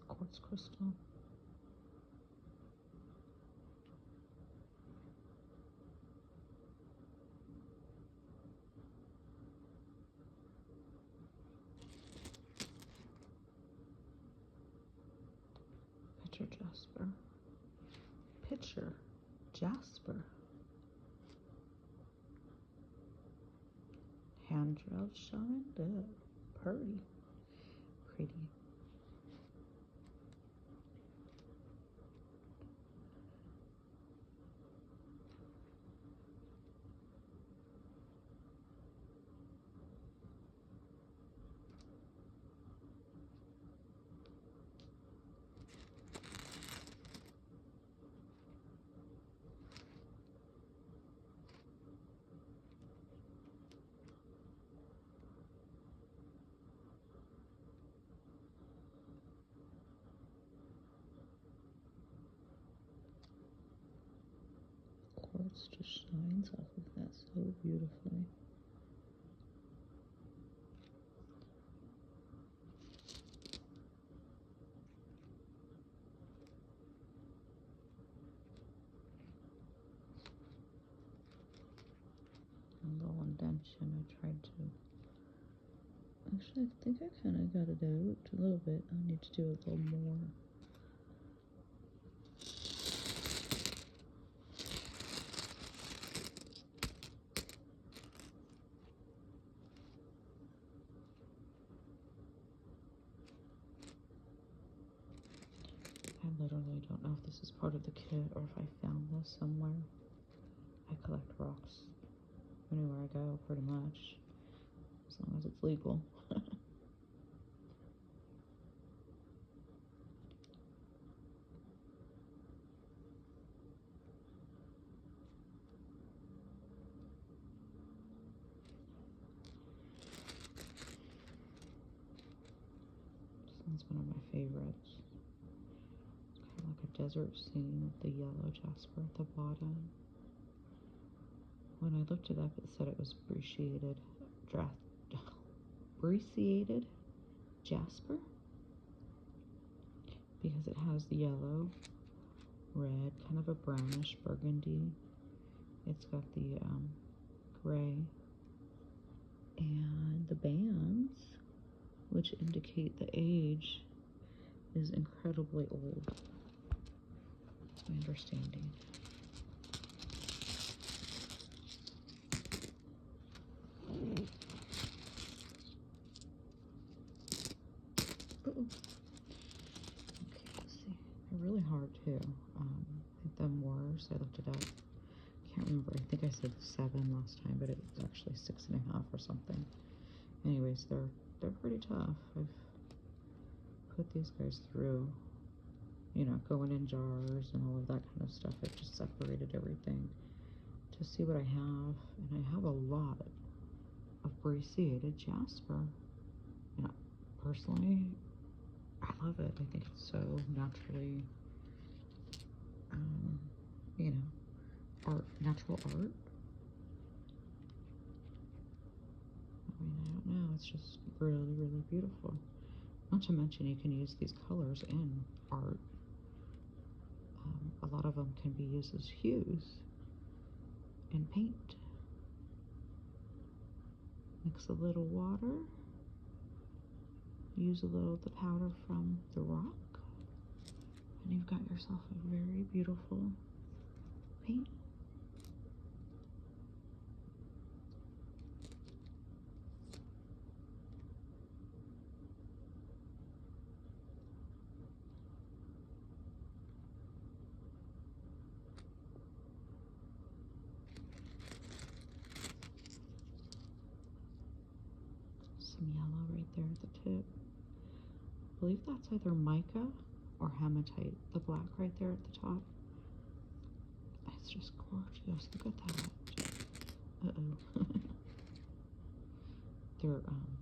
quartz crystal. Pitcher jasper. Pitcher jasper. Hand gel shined up. Pretty. Quartz just shines off of that so beautifully. A little indention. I tried to. Actually, I think I kind of got it out a little bit. I need to do a little more. I literally don't know if this is part of the kit or if I found this somewhere. I collect rocks anywhere I go, pretty much, as long as it's legal. This one's one of my favorites. It's kind of like a desert scene with the yellow jasper at the bottom. When I looked it up, it said it was brecciated jasper because it has the yellow, red, kind of a brownish burgundy. It's got the gray and the bands, which indicate the age is incredibly old. That's my understanding. Okay, let's see. They're really hard too. I think the Moors, I looked it up. Can't remember. I think I said 7 last time, but it was actually 6.5 or something. Anyways, they're pretty tough. I've put these guys through, you know, going in jars and all of that kind of stuff. I've just separated everything to see what I have, and I have a lot of brecciated jasper. You know, personally, I love it. I think it's so naturally, you know, natural art. I mean, I don't know. It's just really, really beautiful. Not to mention, you can use these colors in art. A lot of them can be used as hues in paint. Mix a little water. Use a little of the powder from the rock, and you've got yourself a very beautiful paint. Some yellow right there at the tip. I believe that's either mica or hematite, the black right there at the top. It's just gorgeous. Look at that. Uh-oh.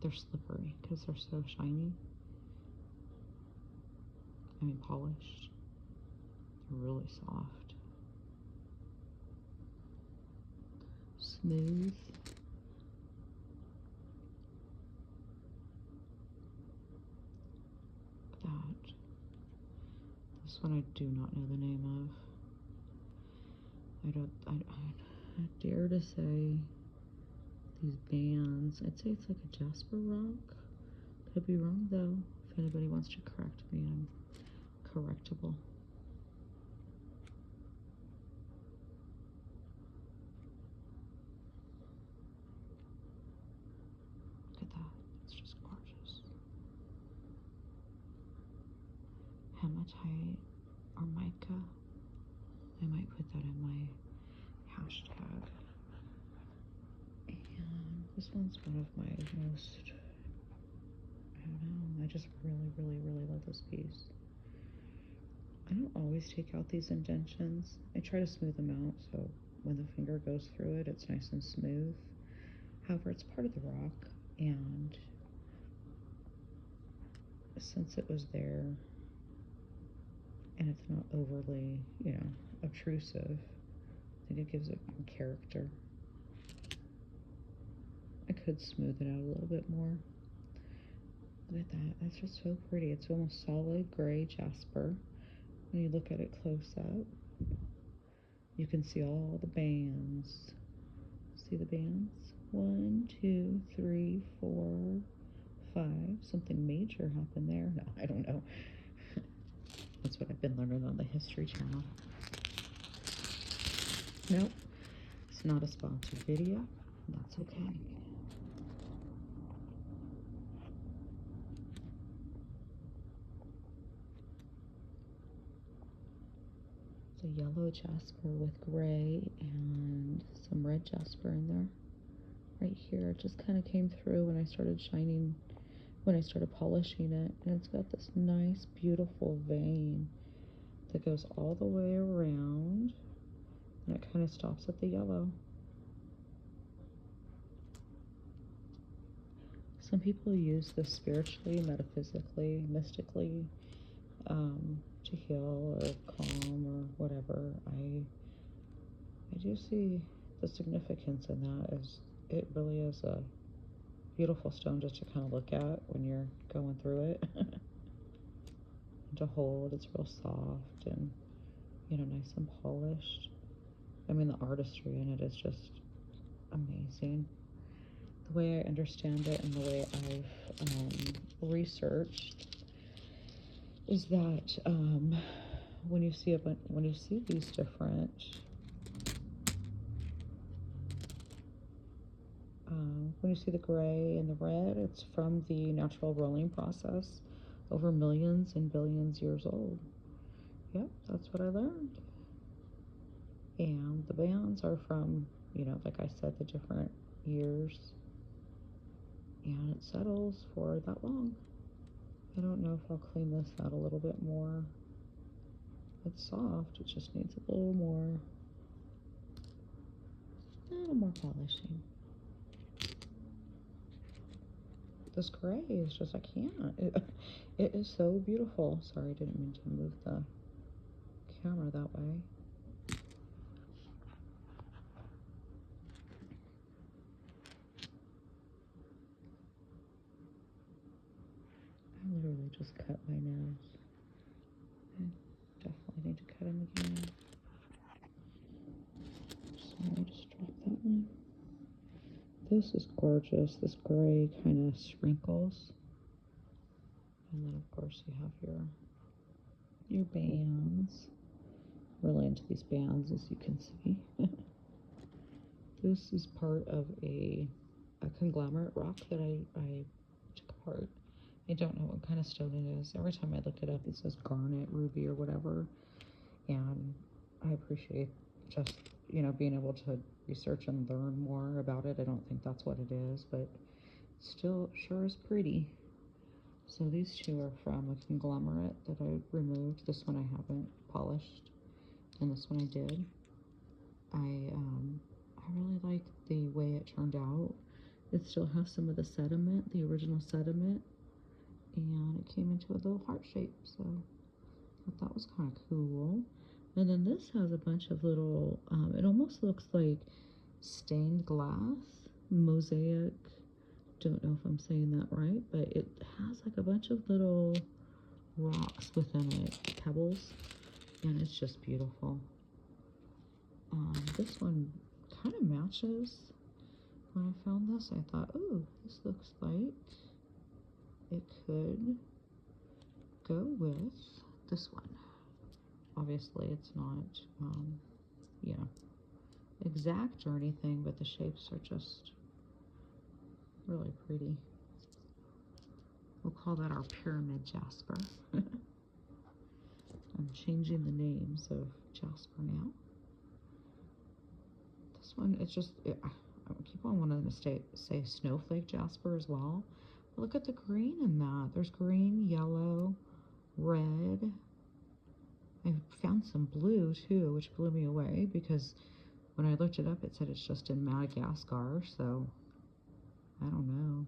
They're slippery because they're so shiny. I mean, polished. They're really soft. Smooth. That. This one I do not know the name of. I dare to say these bands. I'd say it's like a jasper rock. Could be wrong though. If anybody wants to correct me, I'm correctable. Look at that. It's just gorgeous. Hematite or mica. I might put that in my hashtag. And this one's one of my most, I don't know, I just really, really, really love this piece. I don't always take out these indentions. I try to smooth them out so when the finger goes through it, it's nice and smooth. However, it's part of the rock, and since it was there and it's not overly, you know, obtrusive, I think it gives it character. I could smooth it out a little bit more. Look at that. That's just so pretty. It's almost solid gray jasper. When you look at it close up, you can see all the bands. See the bands? 1, 2, 3, 4, 5. Something major happened there. No, I don't know. That's what I've been learning on the History Channel. Nope. It's not a sponsored video. That's okay. It's a yellow jasper with gray and some red jasper in there. Right here, it just kind of came through when I started polishing it. And it's got this nice, beautiful vein that goes all the way around. And it kind of stops at the yellow. Some people use this spiritually, metaphysically, mystically, to heal or calm or whatever. I do see the significance in that. Is it really is a beautiful stone just to kind of look at when you're going through it. And to hold, it's real soft and, you know, nice and polished. I mean, the artistry in it is just amazing. The way I understand it and the way I've researched is that when you see these different when you see the gray and the red, it's from the natural rolling process over millions and billions years old. Yep, that's what I learned. And the bands are from, you know, like I said, the different years. And it settles for that long. I don't know if I'll clean this out a little bit more. It's soft, it just needs a little more polishing. This gray is just, I can't. It is so beautiful. Sorry, I didn't mean to move the camera that way. I literally just cut my nails. I definitely need to cut them again. Sorry, I just dropped that one. This is gorgeous. This gray kind of sprinkles. And then, of course, you have your bands. Really into these bands, as you can see. This is part of a conglomerate rock that I took apart. I don't know what kind of stone it is. Every time I look it up, it says garnet, ruby, or whatever. And I appreciate just, you know, being able to research and learn more about it. I don't think that's what it is, but still sure is pretty. So these two are from a conglomerate that I removed. This one I haven't polished, and this one I did. I really like the way it turned out. It still has some of the sediment, the original sediment, and it came into a little heart shape, so I thought that was kind of cool. And then this has a bunch of little, it almost looks like stained glass, mosaic. Don't know if I'm saying that right, but it has like a bunch of little rocks within it, pebbles, and it's just beautiful. This one kind of matches. When I found this, I thought, oh, this looks like it could go with this one. Obviously, it's not, you know, exact or anything, but the shapes are just really pretty. We'll call that our pyramid jasper. I'm changing the names of jasper now. This one, it's just, I keep on wanting to say snowflake jasper as well. Look at the green in that. There's green, yellow, red. I found some blue too, which blew me away because when I looked it up, it said it's just in Madagascar, so I don't know.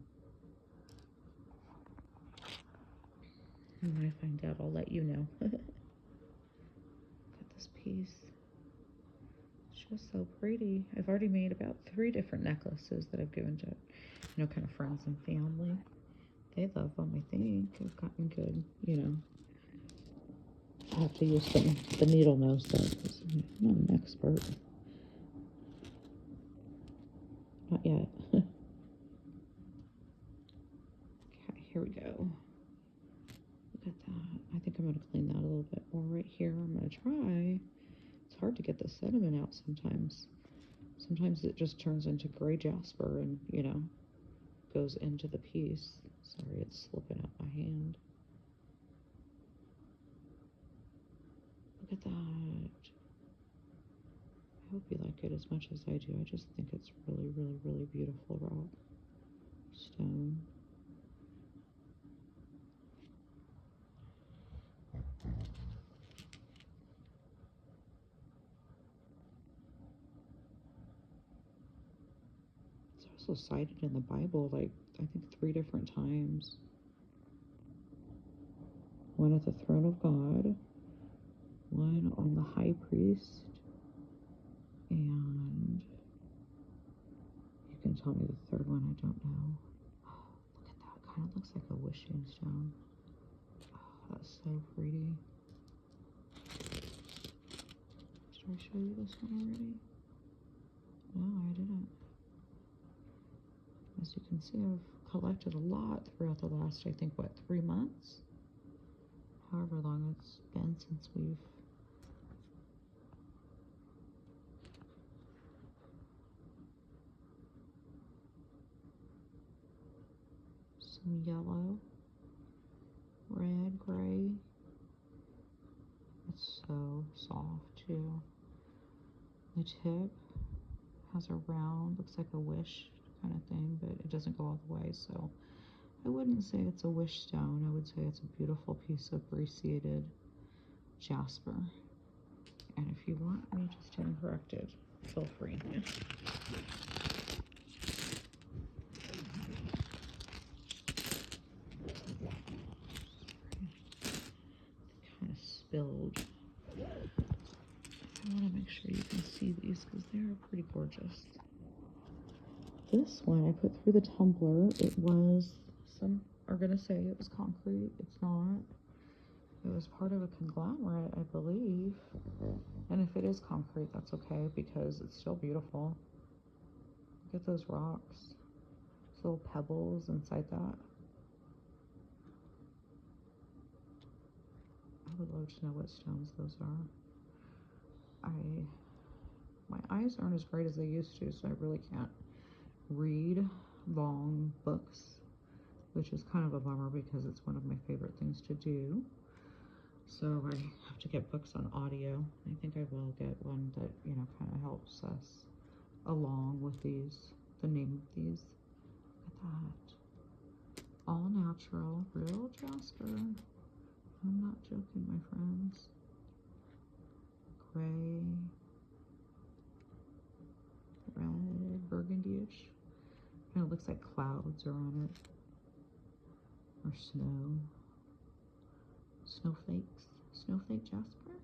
And when I find out, I'll let you know. Look at this piece. It's just so pretty. I've already made about 3 different necklaces that I've given to, you know, kind of friends and family. They love them, I think. I've gotten good, you know. I have to use the needle nose though, because I'm not an expert. Not yet. Okay, here we go. Look at that. I think I'm going to clean that a little bit more right here. I'm going to try. It's hard to get the sediment out sometimes. Sometimes it just turns into gray jasper and, you know, goes into the piece. Sorry, it's slipping out my hand. Look at that. I hope you like it as much as I do. I just think it's really, really, really beautiful rock stone. It's also cited in the Bible, like, I think 3 different times. One at the throne of God, one on the high priest, and you can tell me the third one, I don't know. Oh, look at that, kind of looks like a wishing stone. Oh, that's so pretty. Did I show you this one already? No, I didn't. As you can see, I've collected a lot throughout the last, I think, what, 3 months? However long it's been since we've some yellow, red, gray. It's so soft too. The tip has a round, looks like a wish kind of thing, but it doesn't go all the way, so I wouldn't say it's a wish stone. I would say it's a beautiful piece of braceated jasper. And if you want me to stand corrected, feel free. Kind of spilled. I want to make sure you can see these because they are pretty gorgeous. This one I put through the tumbler. It was, some are going to say it was concrete. It's not. It was part of a conglomerate, I believe. And if it is concrete, that's okay because it's still beautiful. Look at those rocks. Those little pebbles inside that. I would love to know what stones those are. My eyes aren't as bright as they used to, so I really can't read long books, which is kind of a bummer because it's one of my favorite things to do. So I have to get books on audio. I think I will get one that, you know, kind of helps us along with these, the name of these. Look at that. All natural, real jasper. I'm not joking, my friends. Gray, red, burgundy-ish. Kind of looks like clouds are on it. Or snow. Snowflakes. Snowflake jasper?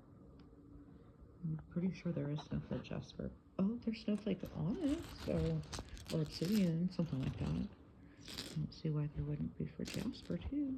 I'm pretty sure there is snowflake jasper. Oh, there's snowflake on it, so, or obsidian, something like that. I don't see why there wouldn't be for jasper too.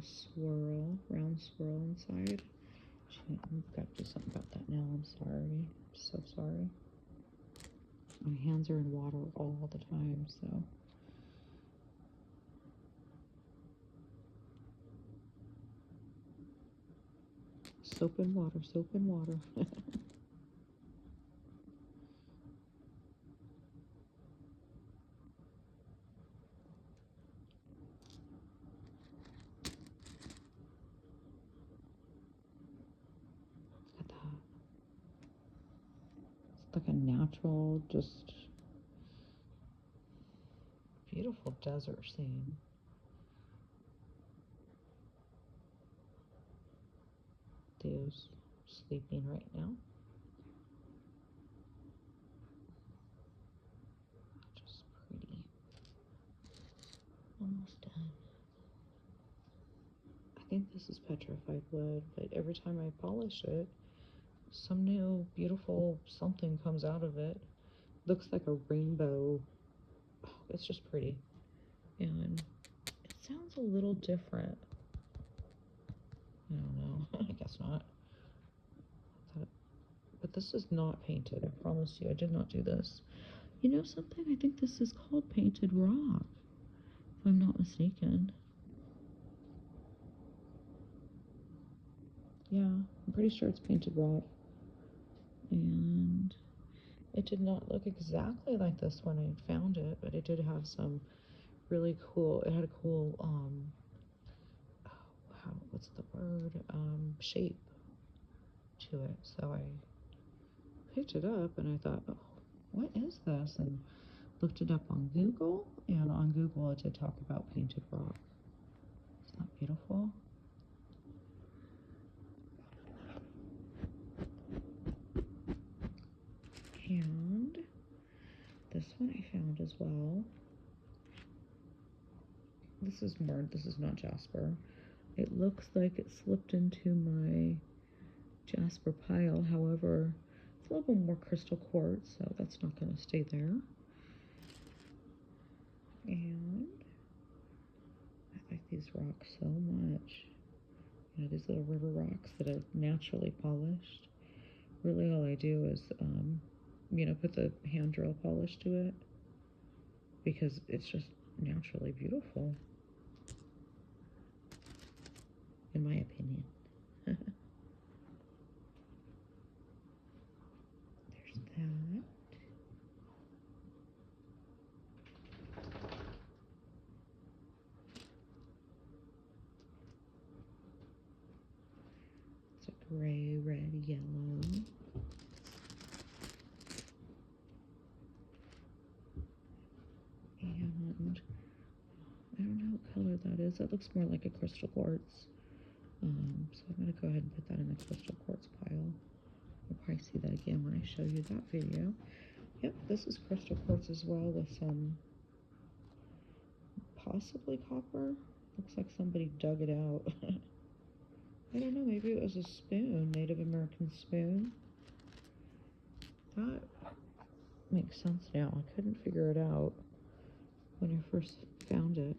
swirl, round swirl inside. I've got to do something about that now. I'm sorry. I'm so sorry. My hands are in water all the time, so. Soap and water, soap and water. Look at that. It's like a natural, just beautiful desert scene. Theo's sleeping right now. Just pretty. Almost done. I think this is petrified wood, but every time I polish it, some new beautiful something comes out of it. Looks like a rainbow. Oh, it's just pretty. And it sounds a little different. I don't know. I guess not. But this is not painted. I promise you, I did not do this. You know something? I think this is called painted rock, if I'm not mistaken. Yeah, I'm pretty sure it's painted rock. And it did not look exactly like this when I found it, but it did have some really cool, it had a cool, what's the word, shape to it. So I picked it up and I thought, oh, what is this? And looked it up on Google, and on Google it did talk about painted rock. Isn't that beautiful? And this one I found as well. This is not jasper. It looks like it slipped into my jasper pile. However, it's a little bit more crystal quartz, so that's not going to stay there. And I like these rocks so much. You know, these little river rocks that are naturally polished. Really all I do is, you know, put the hand drill polish to it because it's just naturally beautiful, in my opinion. There's that. It's a gray, red, yellow. And I don't know what color that is. That looks more like a crystal quartz. So I'm going to go ahead and put that in the crystal quartz pile. You'll probably see that again when I show you that video. Yep, this is crystal quartz as well with some possibly copper. Looks like somebody dug it out. I don't know, maybe it was a spoon, Native American spoon. That makes sense now. I couldn't figure it out when I first found it.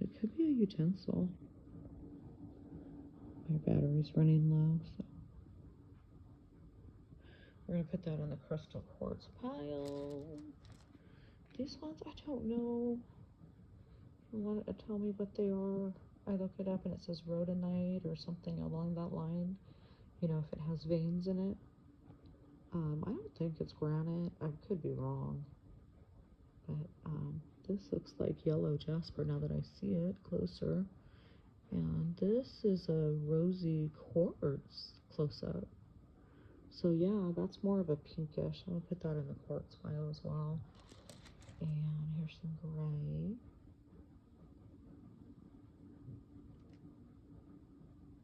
It could be a utensil. My battery's running low, so we're gonna put that on the crystal quartz pile. These ones, I don't know. If you want to tell me what they are, I look it up and it says rhodonite or something along that line. You know, if it has veins in it. I don't think it's granite. I could be wrong. But this looks like yellow jasper now that I see it closer. And this is a rosy quartz close up. So yeah, that's more of a pinkish. I'm gonna put that in the quartz pile as well. And here's some gray.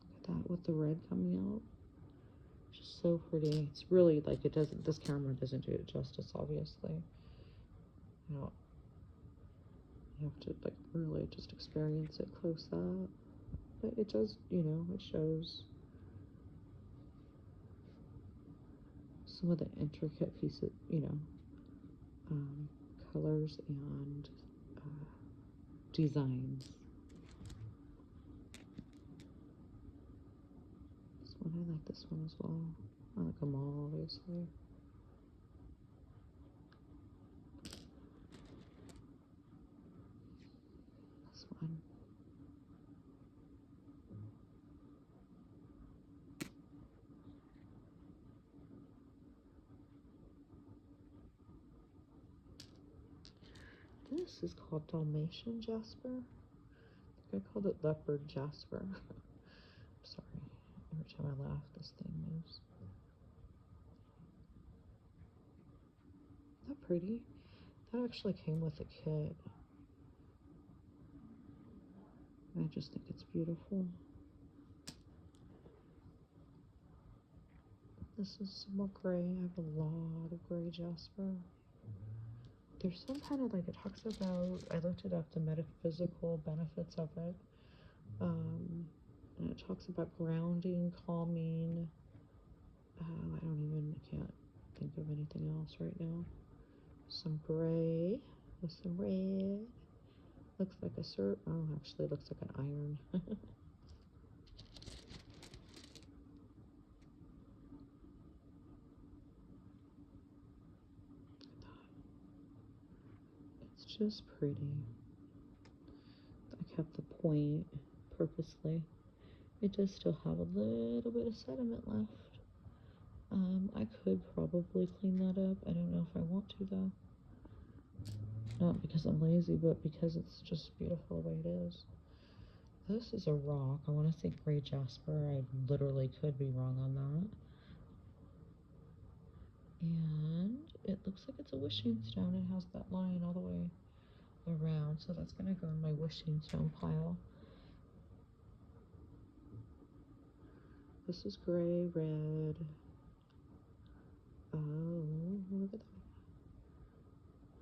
Look at that with the red coming out. Just so pretty. It's really like it doesn't, this camera doesn't do it justice, obviously. You know, you have to like really just experience it close up. But it does, you know, it shows some of the intricate pieces, you know, colors and designs. like this one as well. I like them all, obviously. This one. This is called Dalmatian jasper. I think I called it leopard jasper. Sorry, every time I laugh, this thing moves. Isn't that pretty? That actually came with a kit. I just think it's beautiful. This is some more gray. I have a lot of gray jasper. There's some kind of like, it talks about, I looked it up, the metaphysical benefits of it. And it talks about grounding, calming. I can't think of anything else right now. Some gray with some red. Looks like a actually it looks like an iron. It's just pretty. I kept the point purposely. It does still have a little bit of sediment left. I could probably clean that up. I don't know if I want to though. Not because I'm lazy, but because it's just beautiful the way it is. This is a rock. I want to say gray jasper. I literally could be wrong on that. And it looks like it's a wishing stone. It has that line all the way around, so that's going to go in my wishing stone pile. This is gray, red. Oh, look at that.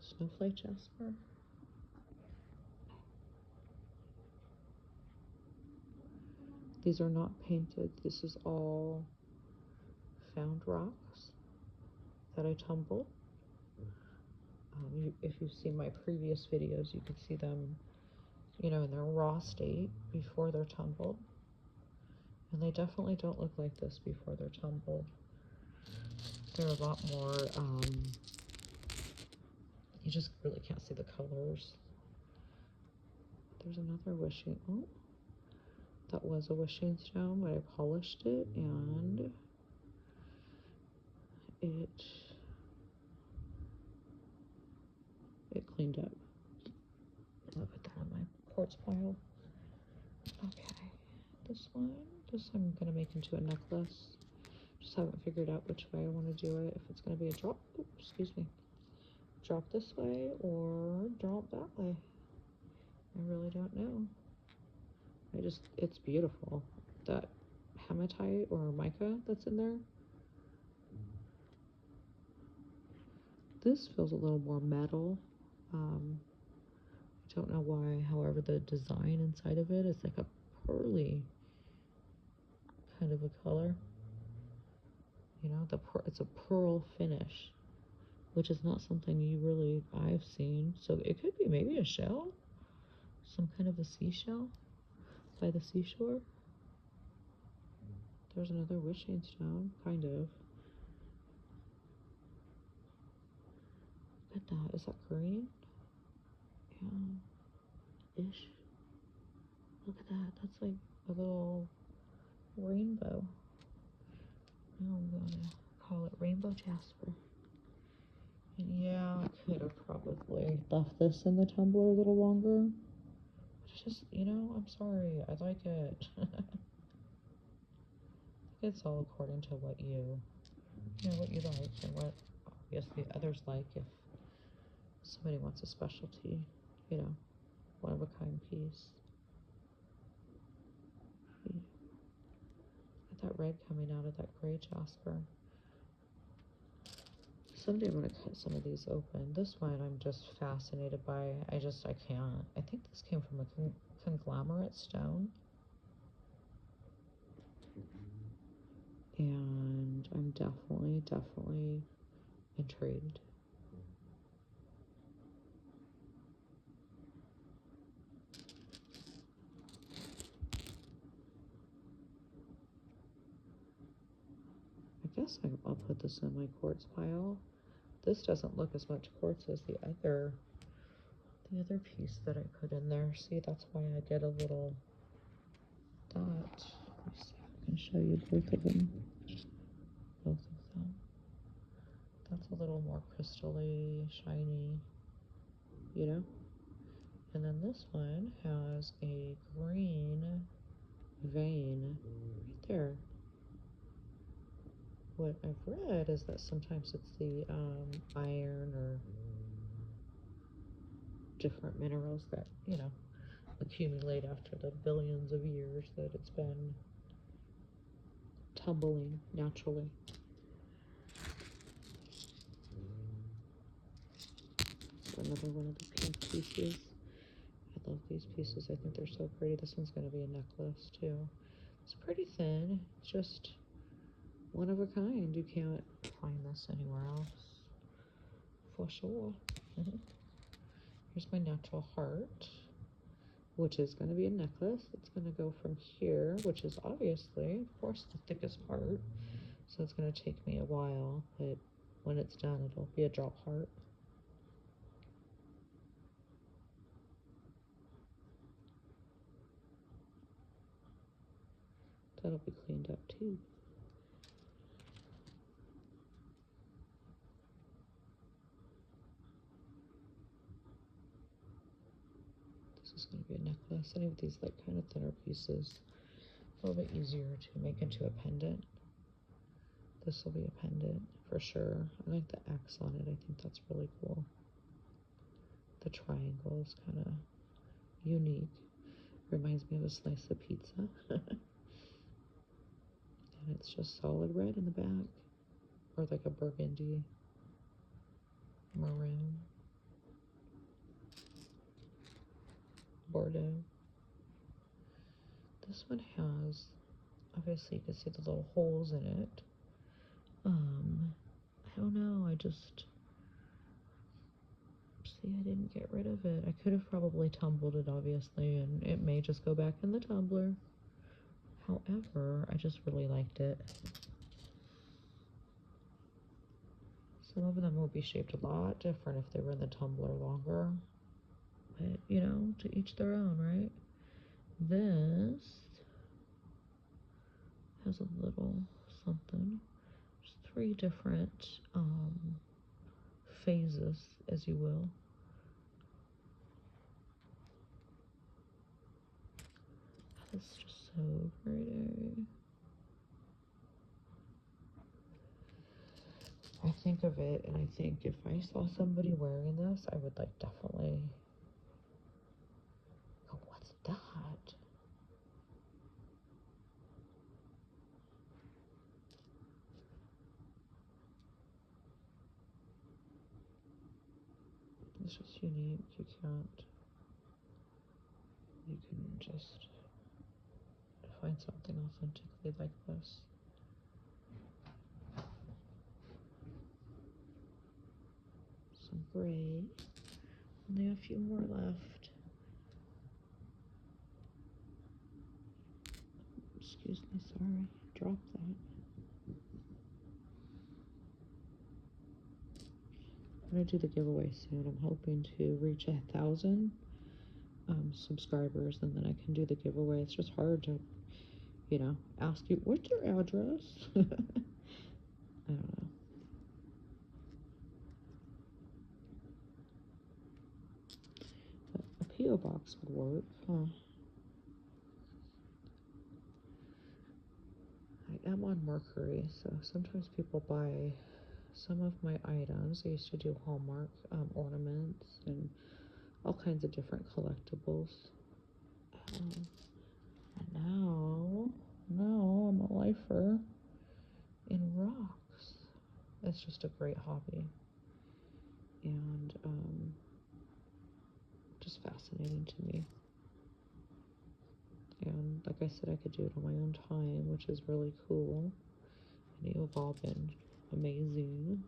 Snowflake jasper. These are not painted. This is all found rocks that I tumbled. If you've seen my previous videos, you could see them, in their raw state before they're tumbled. And they definitely don't look like this before they're tumbled. They're a lot more, you just really can't see the colors. There's another wishing, oh, that was a wishing stone, but I polished it and it cleaned up. I'll put that on my quartz pile. Okay, this one, I'm gonna make into a necklace. Just haven't figured out which way I want to do it. If it's gonna be a drop, excuse me, drop this way or drop that way. I really don't know. It's beautiful. That hematite or mica that's in there. This feels a little more metal. I don't know why. However, the design inside of it is like a pearly kind of a color. It's a pearl finish, which is not something I've seen. So it could be maybe a shell, some kind of a seashell by the seashore. There's another wishing stone, kind of. Look at that. Is that green? Yeah. Ish. Look at that. That's like a little rainbow. Now I'm going to call it rainbow jasper. And yeah, I could have probably left this in the tumbler a little longer. It's just, I'm sorry. I like it. It's all according to what you like and what obviously others like. If somebody wants a specialty, one of a kind piece. Get that red coming out of that gray jasper. Someday I'm going to cut some of these open. This one I'm just fascinated by. I can't. I think this came from a conglomerate stone. And I'm definitely intrigued. guess I'll put this in my quartz pile. This doesn't look as much quartz as the other piece that I put in there. See, that's why I get a little dot. Let me see if I can show you both of them. Both of them. That's a little more crystally, shiny, you know? And then this one has a green vein right there. What I've read is that sometimes it's the iron or different minerals that, you know, accumulate after the billions of years that it's been tumbling naturally. So another one of the pink pieces. I love these pieces. I think they're so pretty. This one's going to be a necklace too. It's pretty thin. It's just one of a kind. You can't find this anywhere else for sure. Here's my natural heart, which is going to be a necklace. It's going to go from here, which is obviously, of course, the thickest part. So it's going to take me a while, but when it's done, it'll be a drop heart. That'll be cleaned up too. This is going to be a necklace. Any of these like kind of thinner pieces, a little bit easier to make into a pendant. This will be a pendant for sure. I like the X on it. I think that's really cool. The triangle is kind of unique. Reminds me of a slice of pizza. And it's just solid red in the back, or like a burgundy, maroon, Bordeaux. This one has, obviously you can see the little holes in it. I don't know, I just, see, I didn't get rid of it. I could have probably tumbled it, obviously, and it may just go back in the tumbler. However, I just really liked it. Some of them will be shaped a lot different if they were in the tumbler longer. But, you know, to each their own, right? This has a little something. There's 3 different phases, as you will. That's just so pretty. I think of it and I think if I saw somebody wearing this, I would like definitely go, what's that? It's just unique. You can just find something authentically like this. Some gray. Only a few more left. Excuse me, sorry. Drop that. I'm gonna do the giveaway soon. I'm hoping to reach 1,000 subscribers, and then I can do the giveaway. It's just hard to, you know, ask you, what's your address? I don't know. But a P.O. box would work, huh? I am on Mercury, so sometimes people buy some of my items. I used to do Hallmark ornaments and all kinds of different collectibles. And now I'm a lifer in rocks. It's just a great hobby and just fascinating to me. And like I said, I could do it on my own time, which is really cool. And you've all been amazing.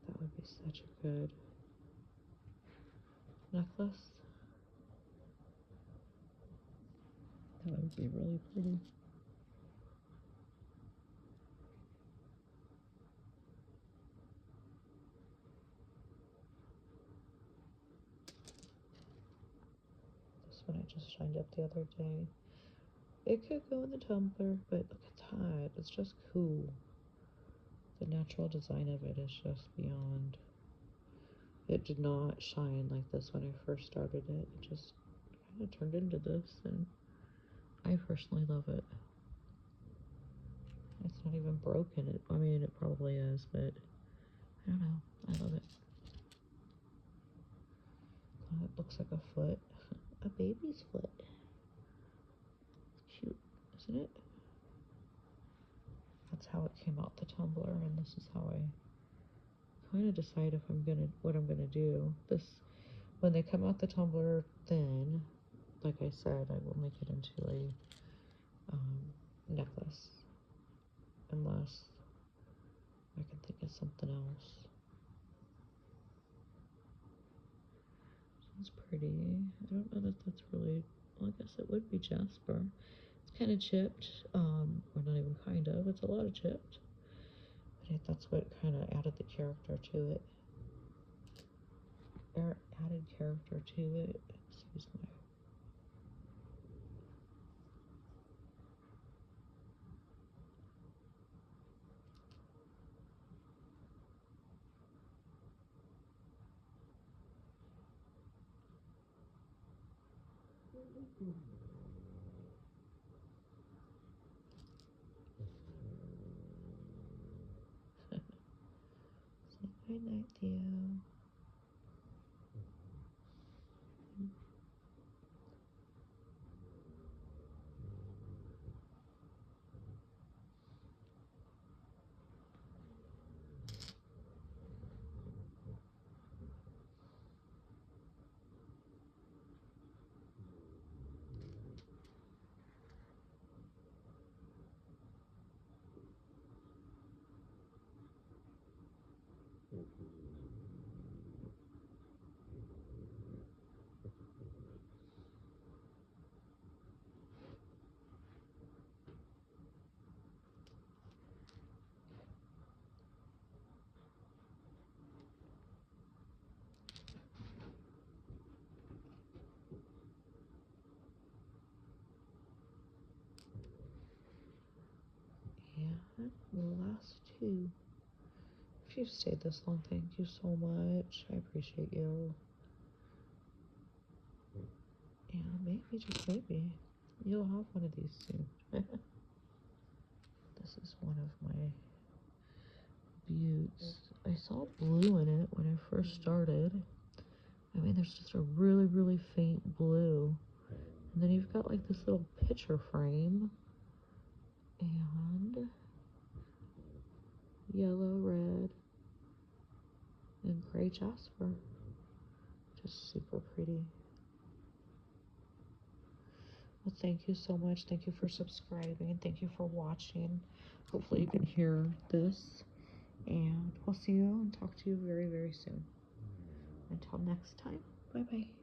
That would be such a good necklace. That would be really pretty. This one I just shined up the other day. It could go in the tumbler, but look at that. It's just cool. The natural design of it is just beyond. It did not shine like this when I first started it. It just kind of turned into this, and I personally love it. It's not even broken. I mean, it probably is, but I don't know. I love it. It looks like a foot. A baby's foot. Cute, isn't it? That's how it came out the tumbler, and this is how I kind of decide if what I'm gonna do. When they come out the tumbler thin, like I said, I will make it into a necklace, unless I can think of something else. It's pretty. I don't know that that's really. Well, I guess it would be Jasper. It's kind of chipped, or not even kind of. It's a lot of chipped. But that's what kind of added the character to it. Added character to it. Excuse me. Good night, dear. And the last two. If you've stayed this long, thank you so much. I appreciate you. And maybe, just maybe, you'll have one of these soon. This is one of my buttes. I saw blue in it when I first started. I mean, there's just a really, really faint blue. And then you've got like this little picture frame. And yellow, red, and gray jasper. Just super pretty. Well, thank you so much. Thank you for subscribing. Thank you for watching. Hopefully you can hear this. And we'll see you and talk to you very, very soon. Until next time, bye-bye.